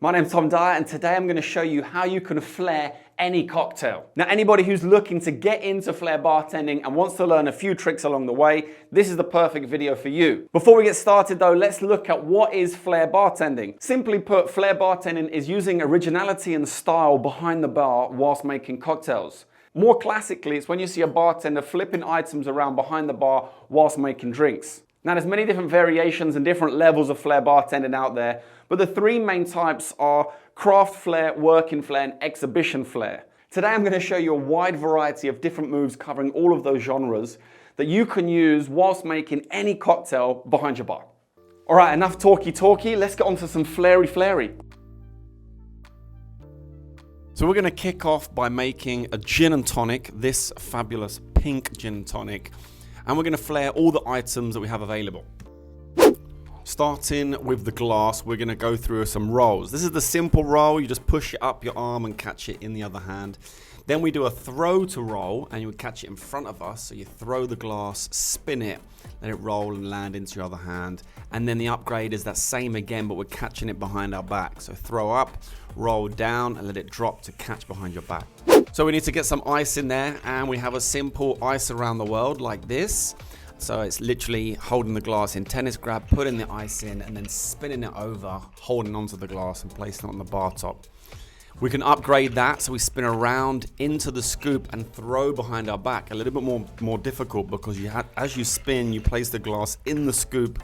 My name's Tom Dyer, and today I'm going to show you how you can flair any cocktail. Now, anybody who's looking to get into flair bartending and wants to learn a few tricks along the way, this is the perfect video for you. Before we get started though, let's look at what is flair bartending. Simply put, flair bartending is using originality and style behind the bar whilst making cocktails. More classically, it's when you see a bartender flipping items around behind the bar whilst making drinks. Now, there's many different variations and different levels of flair bartending out there, but the three main types are craft flair, working flair, and exhibition flair. Today, I'm going to show you a wide variety of different moves covering all of those genres that you can use whilst making any cocktail behind your bar. All right, enough talky, let's get on to some flary. So we're going to kick off by making a gin and tonic, this fabulous pink gin and tonic, and we're going to flair all the items that we have available. Starting with the glass, we're going to go through some rolls. This is the simple roll. You just push it up your arm and catch it in the other hand. Then we do a throw to roll, and you would catch it in front of us. So you throw the glass, spin it, let it roll and land into your other hand. And then the upgrade is that same again, but we're catching it behind our back. So throw up, roll down, and let it drop to catch behind your back. So we need to get some ice in there, and we have a simple ice around the world like this. So it's literally holding the glass in tennis grab, putting the ice in, and then spinning it over, holding onto the glass and placing it on the bar top. We can upgrade that, so we spin around into the scoop and throw behind our back. A little bit more difficult because as you spin, you place the glass in the scoop,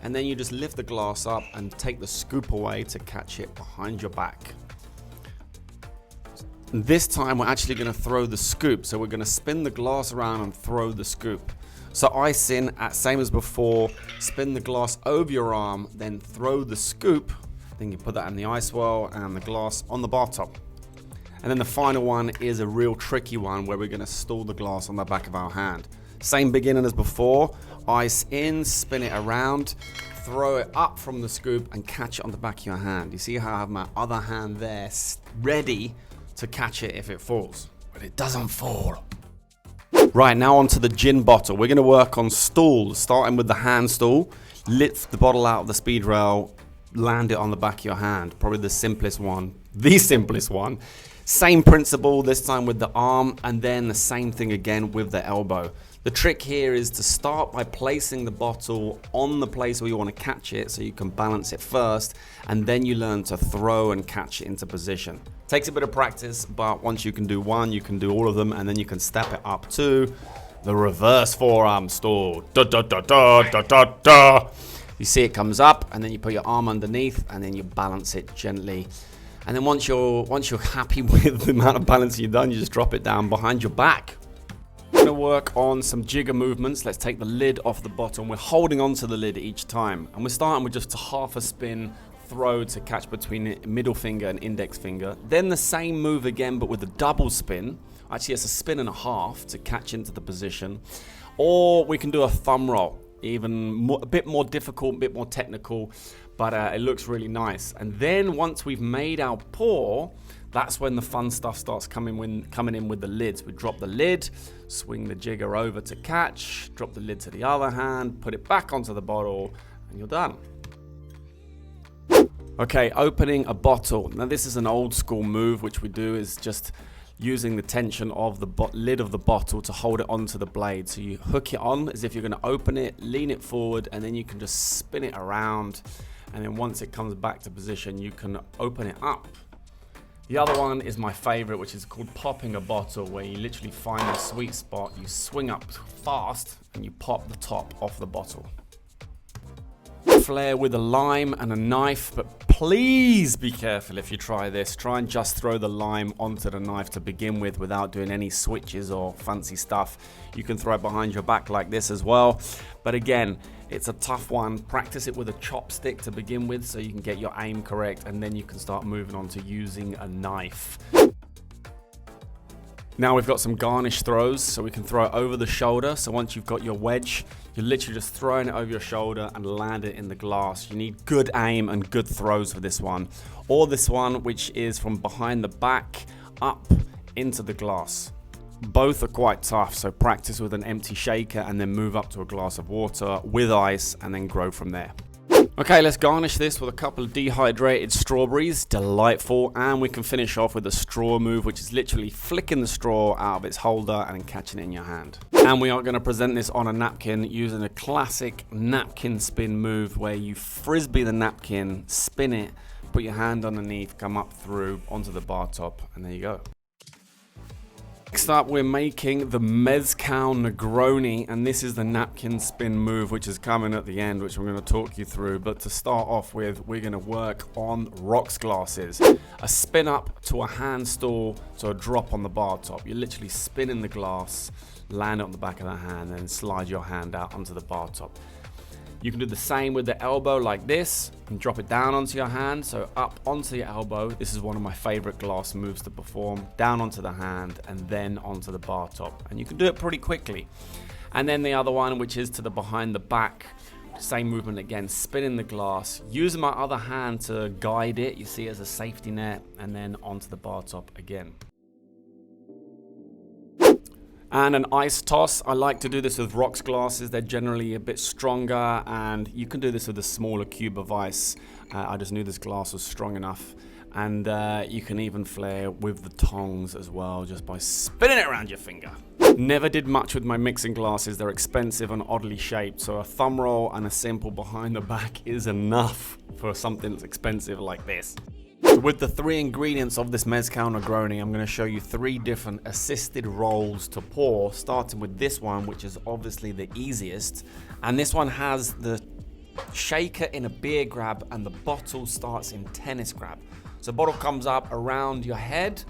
and then you just lift the glass up and take the scoop away to catch it behind your back. This time we're actually going to throw the scoop, so we're going to spin the glass around and throw the scoop. So ice in, same as before, spin the glass over your arm, then throw the scoop, then you put that in the ice well and the glass on the bar top. And then the final one is a real tricky one where we're going to stall the glass on the back of our hand. Same beginning as before, ice in, spin it around, throw it up from the scoop and catch it on the back of your hand. You see how I have my other hand there ready to catch it if it falls, but it doesn't fall. Right, now onto the gin bottle. We're going to work on stalls, starting with the hand stall. Lift the bottle out of the speed rail, land it on the back of your hand. Probably the simplest one. Same principle this time with the arm, and then the same thing again with the elbow. The trick here is to start by placing the bottle on the place where you want to catch it so you can balance it first, and then you learn to throw and catch it into position. Takes a bit of practice, but once you can do one, you can do all of them, and then you can step it up to the reverse forearm stall. Da, da, da, da, da, da, da. You see it comes up, and then you put your arm underneath, and then you balance it gently. And then once you're happy with the amount of balance you've done, you just drop it down behind your back. We're going to work on some jigger movements. Let's take the lid off the bottom. We're holding onto the lid each time, and we're starting with just a half a spin throw to catch between middle finger and index finger. Then the same move again, but with a double spin. Actually, it's a spin and a half to catch into the position. Or we can do a thumb roll, a bit more difficult, a bit more technical, but it looks really nice. And then once we've made our pour, that's when the fun stuff starts coming in with the lids. We drop the lid, swing the jigger over to catch, drop the lid to the other hand, put it back onto the bottle, and you're done. Okay, opening a bottle. Now this is an old school move, which we do is just using the tension of the lid of the bottle to hold it onto the blade. So you hook it on as if you're going to open it, lean it forward, and then you can just spin it around. And then once it comes back to position, you can open it up. The other one is my favorite, which is called popping a bottle, where you literally find a sweet spot, you swing up fast, and you pop the top off the bottle. Flair with a lime and a knife, but please be careful if you try this. Try and just throw the lime onto the knife to begin with without doing any switches or fancy stuff. You can throw it behind your back like this as well, but again, it's a tough one. Practice it with a chopstick to begin with so you can get your aim correct, and then you can start moving on to using a knife. Now we've got some garnish throws, so we can throw it over the shoulder. So once you've got your wedge, you're literally just throwing it over your shoulder and land it in the glass. You need good aim and good throws for this one. Or this one, which is from behind the back up into the glass. Both are quite tough, so practice with an empty shaker and then move up to a glass of water with ice and then grow from there. Okay, let's garnish this with a couple of dehydrated strawberries. Delightful. And we can finish off with a straw move, which is literally flicking the straw out of its holder and then catching it in your hand. And we are going to present this on a napkin using a classic napkin spin move where you frisbee the napkin, spin it, put your hand underneath, come up through onto the bar top, and there you go. Next up, we're making the mezcal Negroni, and this is the napkin spin move, which is coming at the end, which I'm going to talk you through. But to start off with, we're going to work on rocks glasses. A spin up to a handstool to a drop on the bar top. You're literally spinning the glass, land it on the back of the hand, and slide your hand out onto the bar top. You can do the same with the elbow like this and drop it down onto your hand. So up onto your elbow. This is one of my favorite glass moves to perform. Down onto the hand and then onto the bar top. And you can do it pretty quickly. And then the other one, which is to the behind the back. Same movement again, spinning the glass. Using my other hand to guide it. You see it as a safety net, and then onto the bar top again. And an ice toss. I like to do this with rocks glasses. They're generally a bit stronger, and you can do this with a smaller cube of ice. I just knew this glass was strong enough. And you can even flare with the tongs as well, just by spinning it around your finger. Never did much with my mixing glasses. They're expensive and oddly shaped, so a thumb roll and a simple behind the back is enough for something that's expensive like this. So with the 3 ingredients of this mezcal Negroni, I'm going to show you 3 different assisted rolls to pour, starting with this one, which is obviously the easiest. And this one has the shaker in a beer grab and the bottle starts in tennis grab. So the bottle comes up around your head,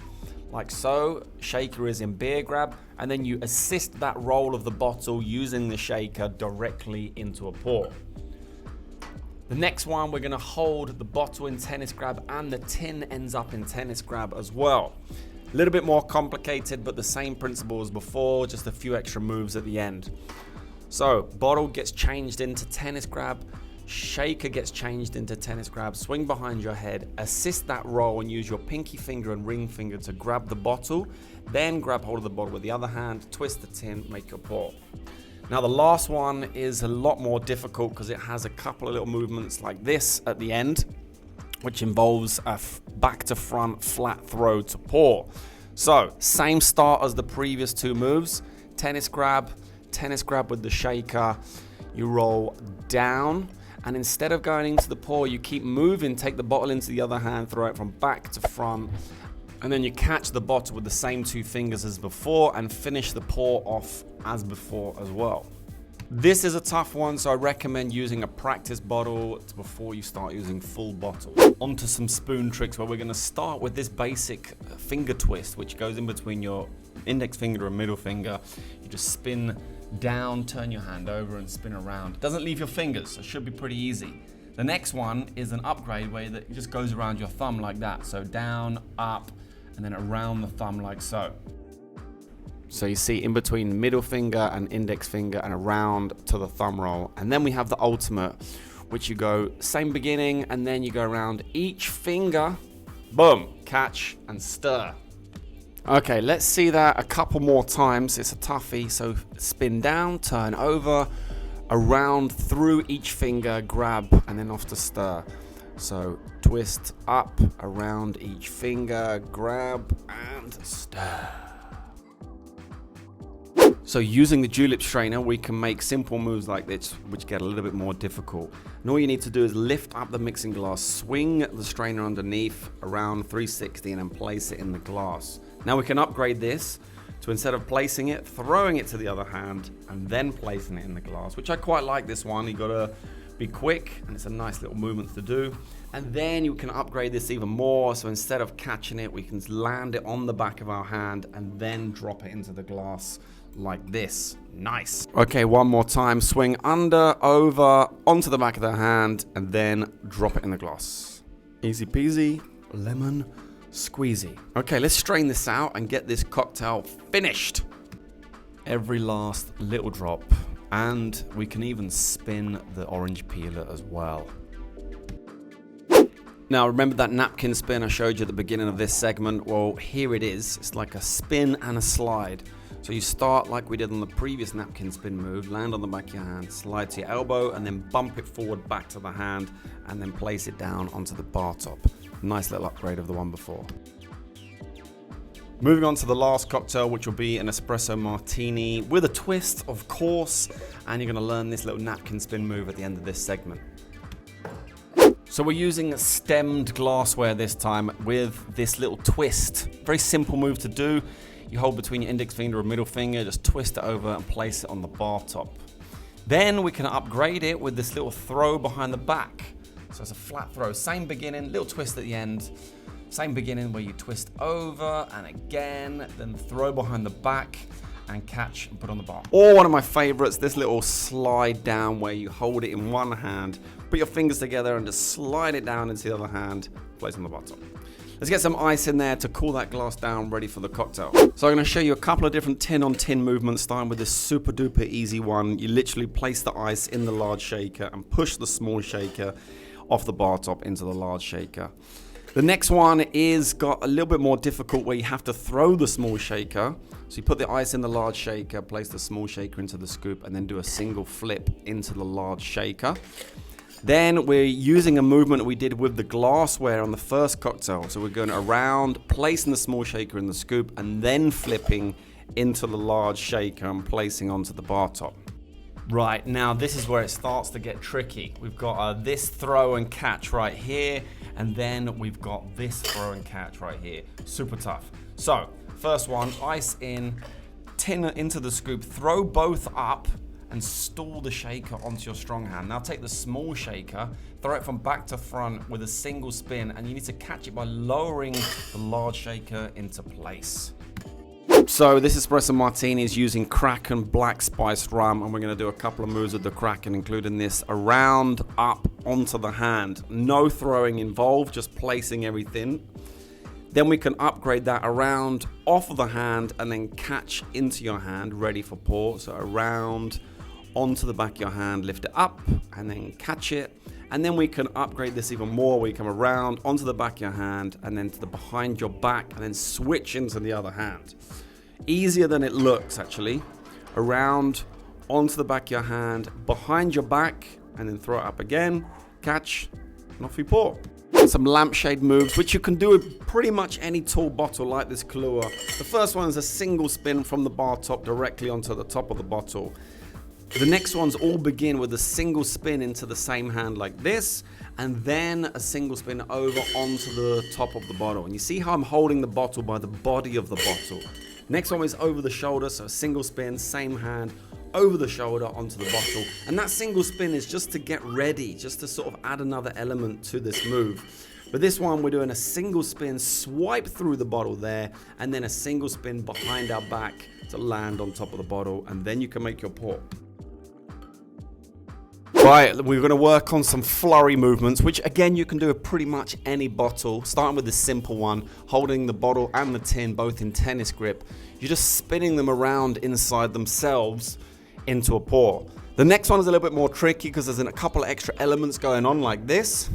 like so. Shaker is in beer grab, and then you assist that roll of the bottle using the shaker directly into a pour. The next one, we're going to hold the bottle in tennis grab and the tin ends up in tennis grab as well. A little bit more complicated, but the same principle as before, just a few extra moves at the end. So, bottle gets changed into tennis grab, shaker gets changed into tennis grab, swing behind your head, assist that roll and use your pinky finger and ring finger to grab the bottle, then grab hold of the bottle with the other hand, twist the tin, make your pour. Now the last one is a lot more difficult because it has a couple of little movements like this at the end, which involves a back to front flat throw to pour. So same start as the previous 2 moves, tennis grab with the shaker, you roll down, and instead of going into the pour, you keep moving, take the bottle into the other hand, throw it from back to front, and then you catch the bottle with the same 2 fingers as before and finish the pour off as before as well. This is a tough one, so I recommend using a practice bottle before you start using full bottle. Onto some spoon tricks where we're going to start with this basic finger twist, which goes in between your index finger and middle finger. You just spin down, turn your hand over and spin around. It doesn't leave your fingers, so it should be pretty easy. The next one is an upgrade where it just goes around your thumb like that. So down, up, and then around the thumb like so. So you see in between middle finger and index finger and around to the thumb roll. And then we have the ultimate, which you go same beginning and then you go around each finger, boom, catch and stir. Okay, let's see that a couple more times. It's a toughie, so spin down, turn over, around through each finger, grab, and then off to stir. So twist up, around each finger, grab, and stir. So using the julip strainer, we can make simple moves like this, which get a little bit more difficult. And all you need to do is lift up the mixing glass, swing the strainer underneath around 360 and then place it in the glass. Now we can upgrade this to, instead of placing it, throwing it to the other hand and then placing it in the glass, which I quite like this one. You gotta be quick and it's a nice little movement to do. And then you can upgrade this even more. So instead of catching it, we can land it on the back of our hand and then drop it into the glass like this. Nice. Okay, one more time. Swing under, over, onto the back of the hand, and then drop it in the glass. Easy peasy, lemon squeezy. Okay, let's strain this out and get this cocktail finished. Every last little drop. And we can even spin the orange peeler as well. Now, remember that napkin spin I showed you at the beginning of this segment? Well, here it is. It's like a spin and a slide. So you start like we did on the previous napkin spin move, land on the back of your hand, slide to your elbow, and then bump it forward back to the hand, and then place it down onto the bar top. Nice little upgrade of the one before. Moving on to the last cocktail, which will be an espresso martini with a twist, of course, and you're gonna learn this little napkin spin move at the end of this segment. So we're using stemmed glassware this time with this little twist. Very simple move to do. You hold between your index finger and middle finger, just twist it over and place it on the bar top. Then we can upgrade it with this little throw behind the back. So it's a flat throw, same beginning, little twist at the end. Same beginning where you twist over and again, then throw behind the back and catch and put on the bar. Or one of my favorites, this little slide down where you hold it in one hand, put your fingers together and just slide it down into the other hand, place on the bar top. Let's get some ice in there to cool that glass down, ready for the cocktail. So I'm gonna show you a couple of different tin on tin movements, starting with this super duper easy one. You literally place the ice in the large shaker and push the small shaker off the bar top into the large shaker. The next one is got a little bit more difficult where you have to throw the small shaker. So you put the ice in the large shaker, place the small shaker into the scoop, and then do a single flip into the large shaker. Then we're using a movement we did with the glassware on the first cocktail. So we're going around, placing the small shaker in the scoop, and then flipping into the large shaker and placing onto the bar top. Right, now this is where it starts to get tricky. We've got this throw and catch right here, and then we've got this throw and catch right here. Super tough. So, first one, ice in, tin into the scoop, throw both up, and stall the shaker onto your strong hand. Now take the small shaker, throw it from back to front with a single spin, and you need to catch it by lowering the large shaker into place. So this espresso martini is using Kraken black spiced rum, and we're gonna do a couple of moves with the Kraken, including this around, up, onto the hand. No throwing involved, just placing everything. Then we can upgrade that around, off of the hand, and then catch into your hand, ready for pour. So around, onto the back of your hand, lift it up, and then catch it. And then we can upgrade this even more. We come around, onto the back of your hand, and then to the behind your back, and then switch into the other hand. Easier than it looks, actually. Around, onto the back of your hand, behind your back, and then throw it up again, catch, and off you pour. Some lampshade moves, which you can do with pretty much any tall bottle like this Kahlua. The first one is a single spin from the bar top directly onto the top of the bottle. The next ones all begin with a single spin into the same hand like this, and then a single spin over onto the top of the bottle. And you see how I'm holding the bottle by the body of the bottle. Next one is over the shoulder, so a single spin, same hand, over the shoulder onto the bottle. And that single spin is just to get ready, just to sort of add another element to this move. But this one, we're doing a single spin, swipe through the bottle there, and then a single spin behind our back to land on top of the bottle, and then you can make your pour. Right, we're going to work on some flurry movements, which again you can do with pretty much any bottle. Starting with the simple one, holding the bottle and the tin both in tennis grip. You're just spinning them around inside themselves into a pour. The next one is a little bit more tricky because there's a couple of extra elements going on like this,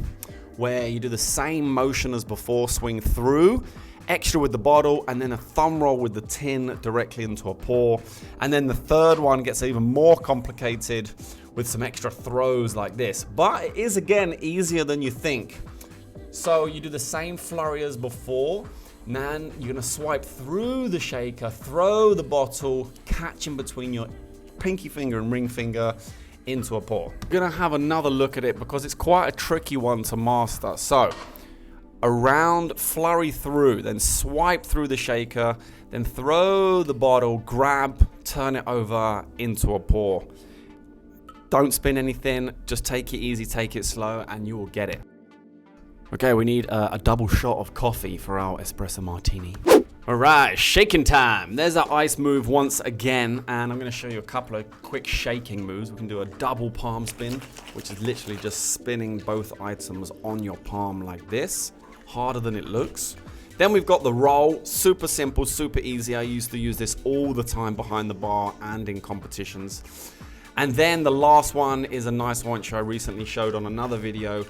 where you do the same motion as before, swing through, extra with the bottle, and then a thumb roll with the tin directly into a pour. And then the third one gets even more complicated with some extra throws like this. But it is, again, easier than you think. So you do the same flurry as before. Then you're gonna swipe through the shaker, throw the bottle, catch in between your pinky finger and ring finger into a pour. We're gonna have another look at it because it's quite a tricky one to master. So around, flurry through, then swipe through the shaker, then throw the bottle, grab, turn it over into a pour. Don't spin anything, just take it easy, take it slow, and you will get it. Okay, we need a double shot of coffee for our espresso martini. All right, shaking time. There's our ice move once again, and I'm gonna show you a couple of quick shaking moves. We can do a double palm spin, which is literally just spinning both items on your palm like this. Harder than it looks. Then we've got the roll, super simple, super easy. I used to use this all the time behind the bar and in competitions. And then the last one is a nice one which I recently showed on another video,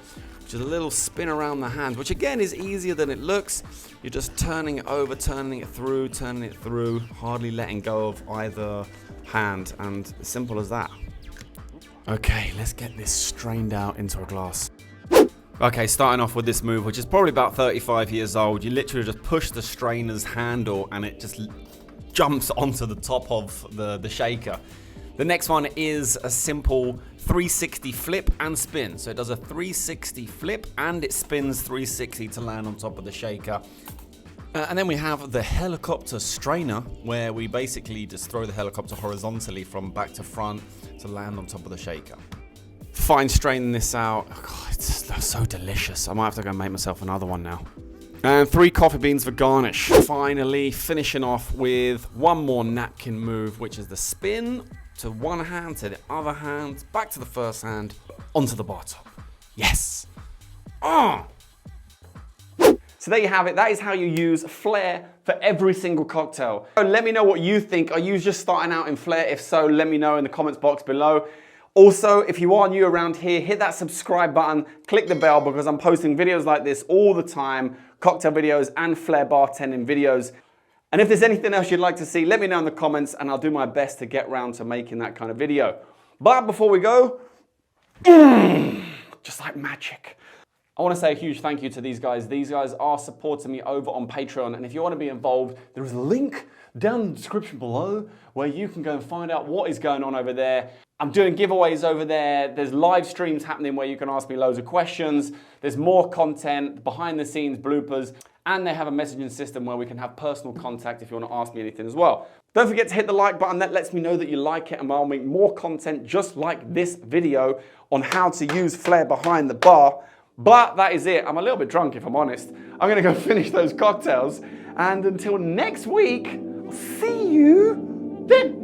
Just a little spin around the hand, which again is easier than it looks. You're just turning it over, turning it through, hardly letting go of either hand, and simple as that. Okay, let's get this strained out into a glass. Okay, starting off with this move, which is probably about 35 years old. You literally just push the strainer's handle and it just jumps onto the top of the shaker. The next one is a simple 360 flip and spin. So it does a 360 flip and it spins 360 to land on top of the shaker. And then we have the helicopter strainer, where we basically just throw the helicopter horizontally from back to front to land on top of the shaker. Fine straining this out. Oh God, it's so delicious. I might have to go and make myself another one now. And 3 coffee beans for garnish. Finally, finishing off with one more napkin move, which is the spin to one hand, to the other hand, back to the first hand, onto the bar top. Yes. Oh. So there you have it. That is how you use Flair for every single cocktail. So let me know what you think. Are you just starting out in Flair? If so, let me know in the comments box below. Also, if you are new around here, hit that subscribe button, click the bell, because I'm posting videos like this all the time, cocktail videos and Flair bartending videos. And if there's anything else you'd like to see, let me know in the comments and I'll do my best to get round to making that kind of video. But before we go, just like magic, I want to say a huge thank you to these guys. These guys are supporting me over on Patreon, and if you want to be involved, there is a link down in the description below where you can go and find out what is going on over there. I'm doing giveaways over there. There's live streams happening where you can ask me loads of questions. There's more content, behind the scenes bloopers, and they have a messaging system where we can have personal contact if you want to ask me anything as well. Don't forget to hit the like button. That lets me know that you like it, and I'll make more content just like this video on how to use Flair behind the bar. But that is it. I'm a little bit drunk, if I'm honest. I'm gonna go finish those cocktails, and until next week, I'll see you then.